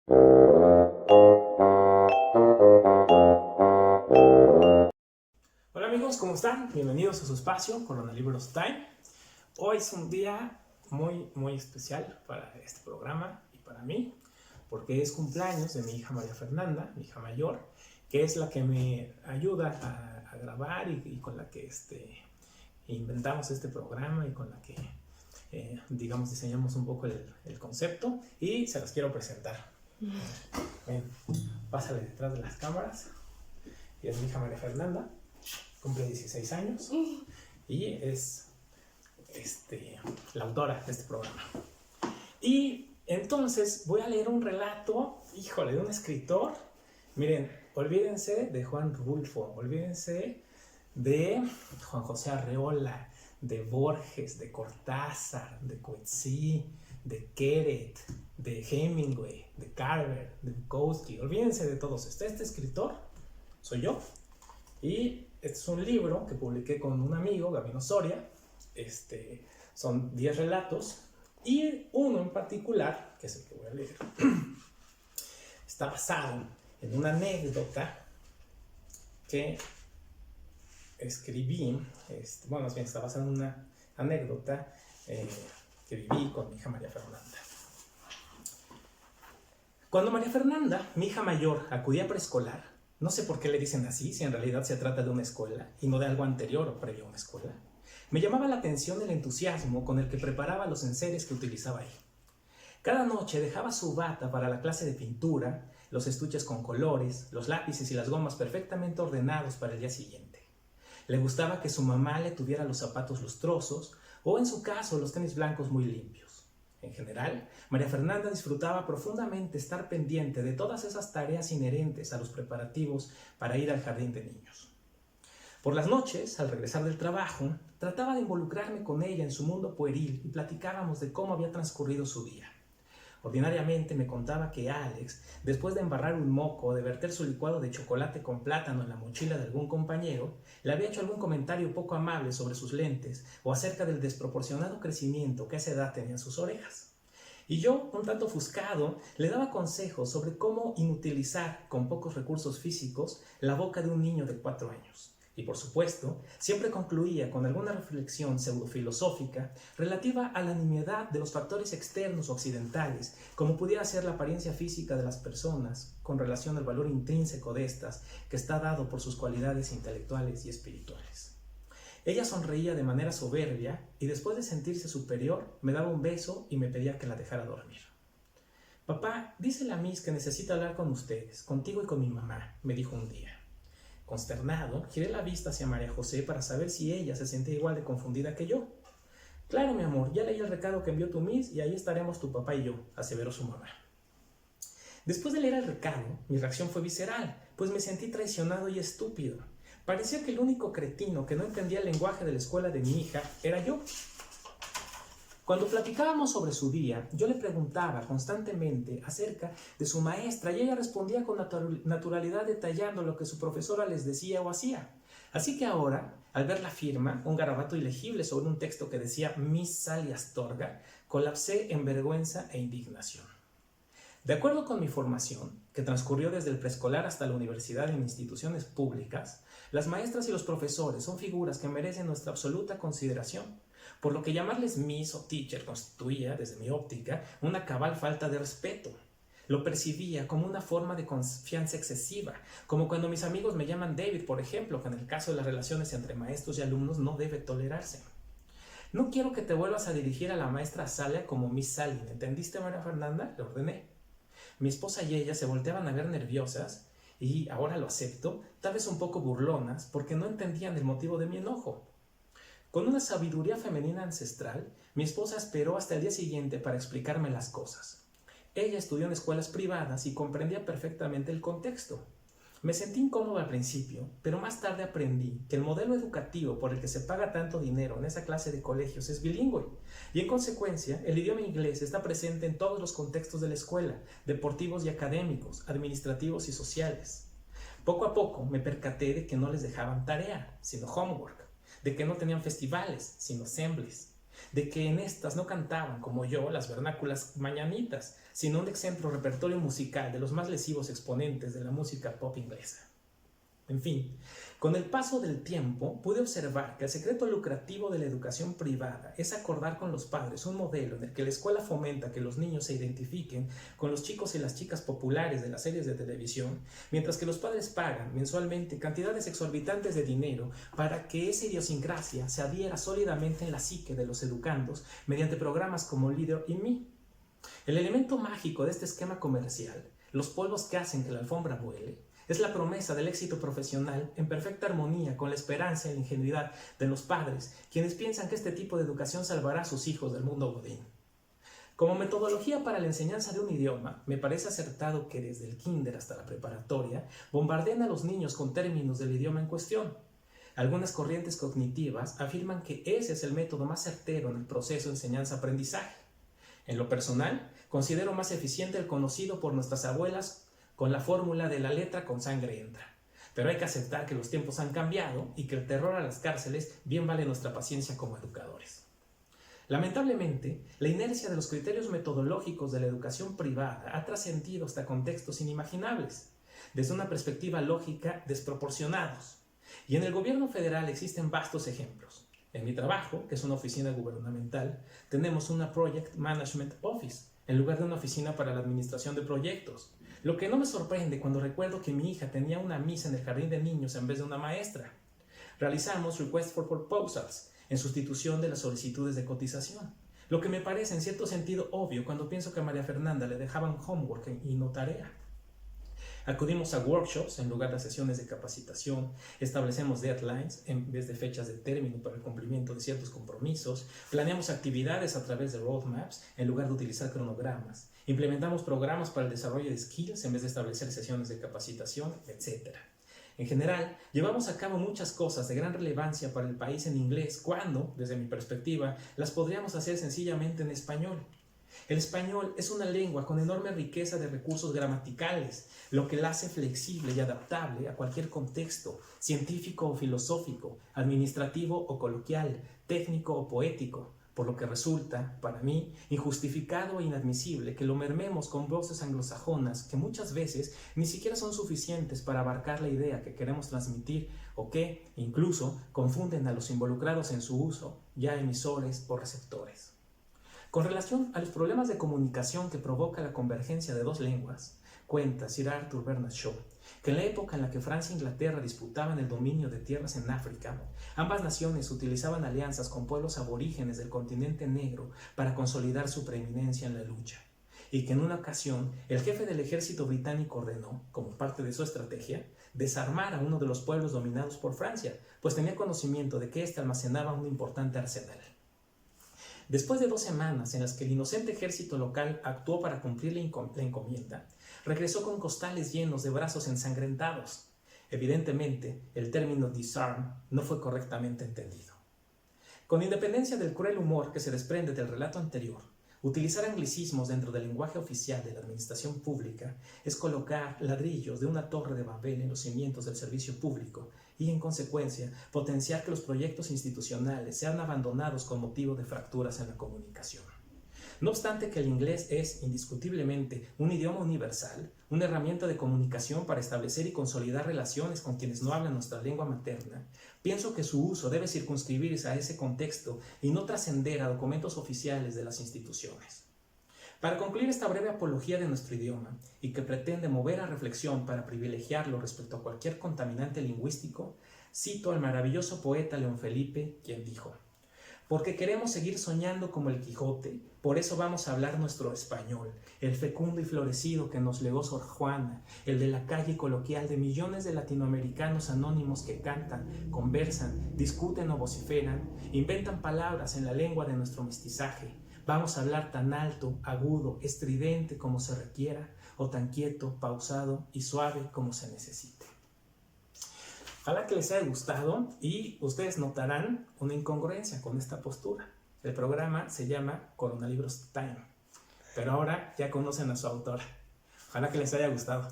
Hola amigos, ¿cómo están? Bienvenidos a su espacio, Coronalibros Time. Hoy es un día muy especial para este programa y para mí, porque es cumpleaños de mi hija María Fernanda, mi hija mayor, que es la que me ayuda a grabar y con la que inventamos este programa y con la que, diseñamos un poco el concepto y se las quiero presentar. Ven, pásale detrás de las cámaras. Y es mi hija María Fernanda, cumple 16 años y es la autora de este programa. Y entonces voy a leer un relato, de un escritor. Miren, olvídense de Juan Rulfo, olvídense de Juan José Arreola, de Borges, de Cortázar, de Coetzee, de Keret, de Hemingway, de Carver, de Bukowski. Olvídense de todos estos. Este escritor soy yo. Y este es un libro que publiqué con un amigo, Gabino Soria. Son 10 relatos y uno en particular, que es el que voy a leer, está basado en una anécdota que escribí. Más bien está basado en una anécdota que viví con mi hija María Fernanda. Cuando María Fernanda, mi hija mayor, acudía a preescolar, no sé por qué le dicen así, si en realidad se trata de una escuela y no de algo anterior o previo a una escuela, me llamaba la atención el entusiasmo con el que preparaba los enseres que utilizaba ahí. Cada noche dejaba su bata para la clase de pintura, los estuches con colores, los lápices y las gomas perfectamente ordenados para el día siguiente. Le gustaba que su mamá le tuviera los zapatos lustrosos o, en su caso, los tenis blancos muy limpios. En general, María Fernanda disfrutaba profundamente estar pendiente de todas esas tareas inherentes a los preparativos para ir al jardín de niños. Por las noches, al regresar del trabajo, trataba de involucrarme con ella en su mundo pueril y platicábamos de cómo había transcurrido su día. Ordinariamente me contaba que Alex, después de embarrar un moco o de verter su licuado de chocolate con plátano en la mochila de algún compañero, le había hecho algún comentario poco amable sobre sus lentes o acerca del desproporcionado crecimiento que a esa edad tenían sus orejas. Y yo, un tanto ofuscado, le daba consejos sobre cómo inutilizar con pocos recursos físicos la boca de un niño de 4 años. Y por supuesto, siempre concluía con alguna reflexión pseudofilosófica relativa a la nimiedad de los factores externos o occidentales, como pudiera ser la apariencia física de las personas con relación al valor intrínseco de estas, que está dado por sus cualidades intelectuales y espirituales. Ella sonreía de manera soberbia y después de sentirse superior, me daba un beso y me pedía que la dejara dormir. «Papá, dice la Miss que necesita hablar con ustedes, contigo y con mi mamá», me dijo un día. Consternado, giré la vista hacia María José para saber si ella se sentía igual de confundida que yo. «Claro, mi amor, ya leí el recado que envió tu Miss y ahí estaremos tu papá y yo», aseveró su mamá. Después de leer el recado, mi reacción fue visceral, pues me sentí traicionado y estúpido. Parecía que el único cretino que no entendía el lenguaje de la escuela de mi hija era yo. Cuando platicábamos sobre su día, yo le preguntaba constantemente acerca de su maestra y ella respondía con naturalidad detallando lo que su profesora les decía o hacía. Así que ahora, al ver la firma, un garabato ilegible sobre un texto que decía Miss Sally Astorga, colapsé en vergüenza e indignación. De acuerdo con mi formación, que transcurrió desde el preescolar hasta la universidad en instituciones públicas, las maestras y los profesores son figuras que merecen nuestra absoluta consideración, por lo que llamarles Miss o Teacher constituía, desde mi óptica, una cabal falta de respeto. Lo percibía como una forma de confianza excesiva, como cuando mis amigos me llaman David, por ejemplo, que en el caso de las relaciones entre maestros y alumnos no debe tolerarse. «No quiero que te vuelvas a dirigir a la maestra Salia como Miss Sally, ¿entendiste, María Fernanda?», le ordené. Mi esposa y ella se volteaban a ver nerviosas y, ahora lo acepto, tal vez un poco burlonas, porque no entendían el motivo de mi enojo. Con una sabiduría femenina ancestral, mi esposa esperó hasta el día siguiente para explicarme las cosas. Ella estudió en escuelas privadas y comprendía perfectamente el contexto. Me sentí incómodo al principio, pero más tarde aprendí que el modelo educativo por el que se paga tanto dinero en esa clase de colegios es bilingüe, y en consecuencia el idioma inglés está presente en todos los contextos de la escuela, deportivos y académicos, administrativos y sociales. Poco a poco me percaté de que no les dejaban tarea, sino homework, de que no tenían festivales, sino assemblies, de que en estas no cantaban, como yo, las vernáculas mañanitas, sino un exento repertorio musical de los más lesivos exponentes de la música pop inglesa. En fin, con el paso del tiempo pude observar que el secreto lucrativo de la educación privada es acordar con los padres un modelo en el que la escuela fomenta que los niños se identifiquen con los chicos y las chicas populares de las series de televisión, mientras que los padres pagan mensualmente cantidades exorbitantes de dinero para que esa idiosincrasia se adhiera sólidamente en la psique de los educandos mediante programas como Leader in Me. El elemento mágico de este esquema comercial, los polvos que hacen que la alfombra vuele, es la promesa del éxito profesional en perfecta armonía con la esperanza y la ingenuidad de los padres, quienes piensan que este tipo de educación salvará a sus hijos del mundo godín. Como metodología para la enseñanza de un idioma, me parece acertado que desde el kinder hasta la preparatoria bombardeen a los niños con términos del idioma en cuestión. Algunas corrientes cognitivas afirman que ese es el método más certero en el proceso de enseñanza-aprendizaje. En lo personal, considero más eficiente el conocido por nuestras abuelas con la fórmula de la letra con sangre entra. Pero hay que aceptar que los tiempos han cambiado y que el terror a las cárceles bien vale nuestra paciencia como educadores. Lamentablemente, la inercia de los criterios metodológicos de la educación privada ha trascendido hasta contextos inimaginables, desde una perspectiva lógica desproporcionados. Y en el gobierno federal existen vastos ejemplos. En mi trabajo, que es una oficina gubernamental, tenemos una Project Management Office, en lugar de una oficina para la administración de proyectos. Lo que no me sorprende cuando recuerdo que mi hija tenía una misa en el jardín de niños en vez de una maestra. Realizamos Request for Proposals en sustitución de las solicitudes de cotización, lo que me parece en cierto sentido obvio cuando pienso que a María Fernanda le dejaban homework y no tarea. Acudimos a workshops en lugar de sesiones de capacitación, establecemos deadlines en vez de fechas de término para el cumplimiento de ciertos compromisos, planeamos actividades a través de roadmaps en lugar de utilizar cronogramas, implementamos programas para el desarrollo de skills en vez de establecer sesiones de capacitación, etc. En general, llevamos a cabo muchas cosas de gran relevancia para el país en inglés cuando, desde mi perspectiva, las podríamos hacer sencillamente en español. El español es una lengua con enorme riqueza de recursos gramaticales, lo que la hace flexible y adaptable a cualquier contexto, científico o filosófico, administrativo o coloquial, técnico o poético, por lo que resulta, para mí, injustificado e inadmisible que lo mermemos con voces anglosajonas que muchas veces ni siquiera son suficientes para abarcar la idea que queremos transmitir o que, incluso, confunden a los involucrados en su uso, ya emisores o receptores. Con relación a los problemas de comunicación que provoca la convergencia de dos lenguas, cuenta Sir Arthur Bernard Shaw que en la época en la que Francia e Inglaterra disputaban el dominio de tierras en África, ambas naciones utilizaban alianzas con pueblos aborígenes del continente negro para consolidar su preeminencia en la lucha, y que en una ocasión el jefe del ejército británico ordenó, como parte de su estrategia, desarmar a uno de los pueblos dominados por Francia, pues tenía conocimiento de que éste almacenaba un importante arsenal. Después de 2 semanas en las que el inocente ejército local actuó para cumplir la encomienda, regresó con costales llenos de brazos ensangrentados. Evidentemente, el término disarm no fue correctamente entendido. Con independencia del cruel humor que se desprende del relato anterior, utilizar anglicismos dentro del lenguaje oficial de la administración pública es colocar ladrillos de una torre de Babel en los cimientos del servicio público y, en consecuencia, potenciar que los proyectos institucionales sean abandonados con motivo de fracturas en la comunicación. No obstante que el inglés es, indiscutiblemente, un idioma universal, una herramienta de comunicación para establecer y consolidar relaciones con quienes no hablan nuestra lengua materna, pienso que su uso debe circunscribirse a ese contexto y no trascender a documentos oficiales de las instituciones. Para concluir esta breve apología de nuestro idioma, y que pretende mover a reflexión para privilegiarlo respecto a cualquier contaminante lingüístico, cito al maravilloso poeta León Felipe, quien dijo: «Porque queremos seguir soñando como el Quijote, por eso vamos a hablar nuestro español, el fecundo y florecido que nos legó Sor Juana, el de la calle coloquial de millones de latinoamericanos anónimos que cantan, conversan, discuten o vociferan, inventan palabras en la lengua de nuestro mestizaje. Vamos a hablar tan alto, agudo, estridente como se requiera, o tan quieto, pausado y suave como se necesite». Ojalá que les haya gustado y ustedes notarán una incongruencia con esta postura. El programa se llama Coronalibros Time, pero ahora ya conocen a su autora. Ojalá que les haya gustado.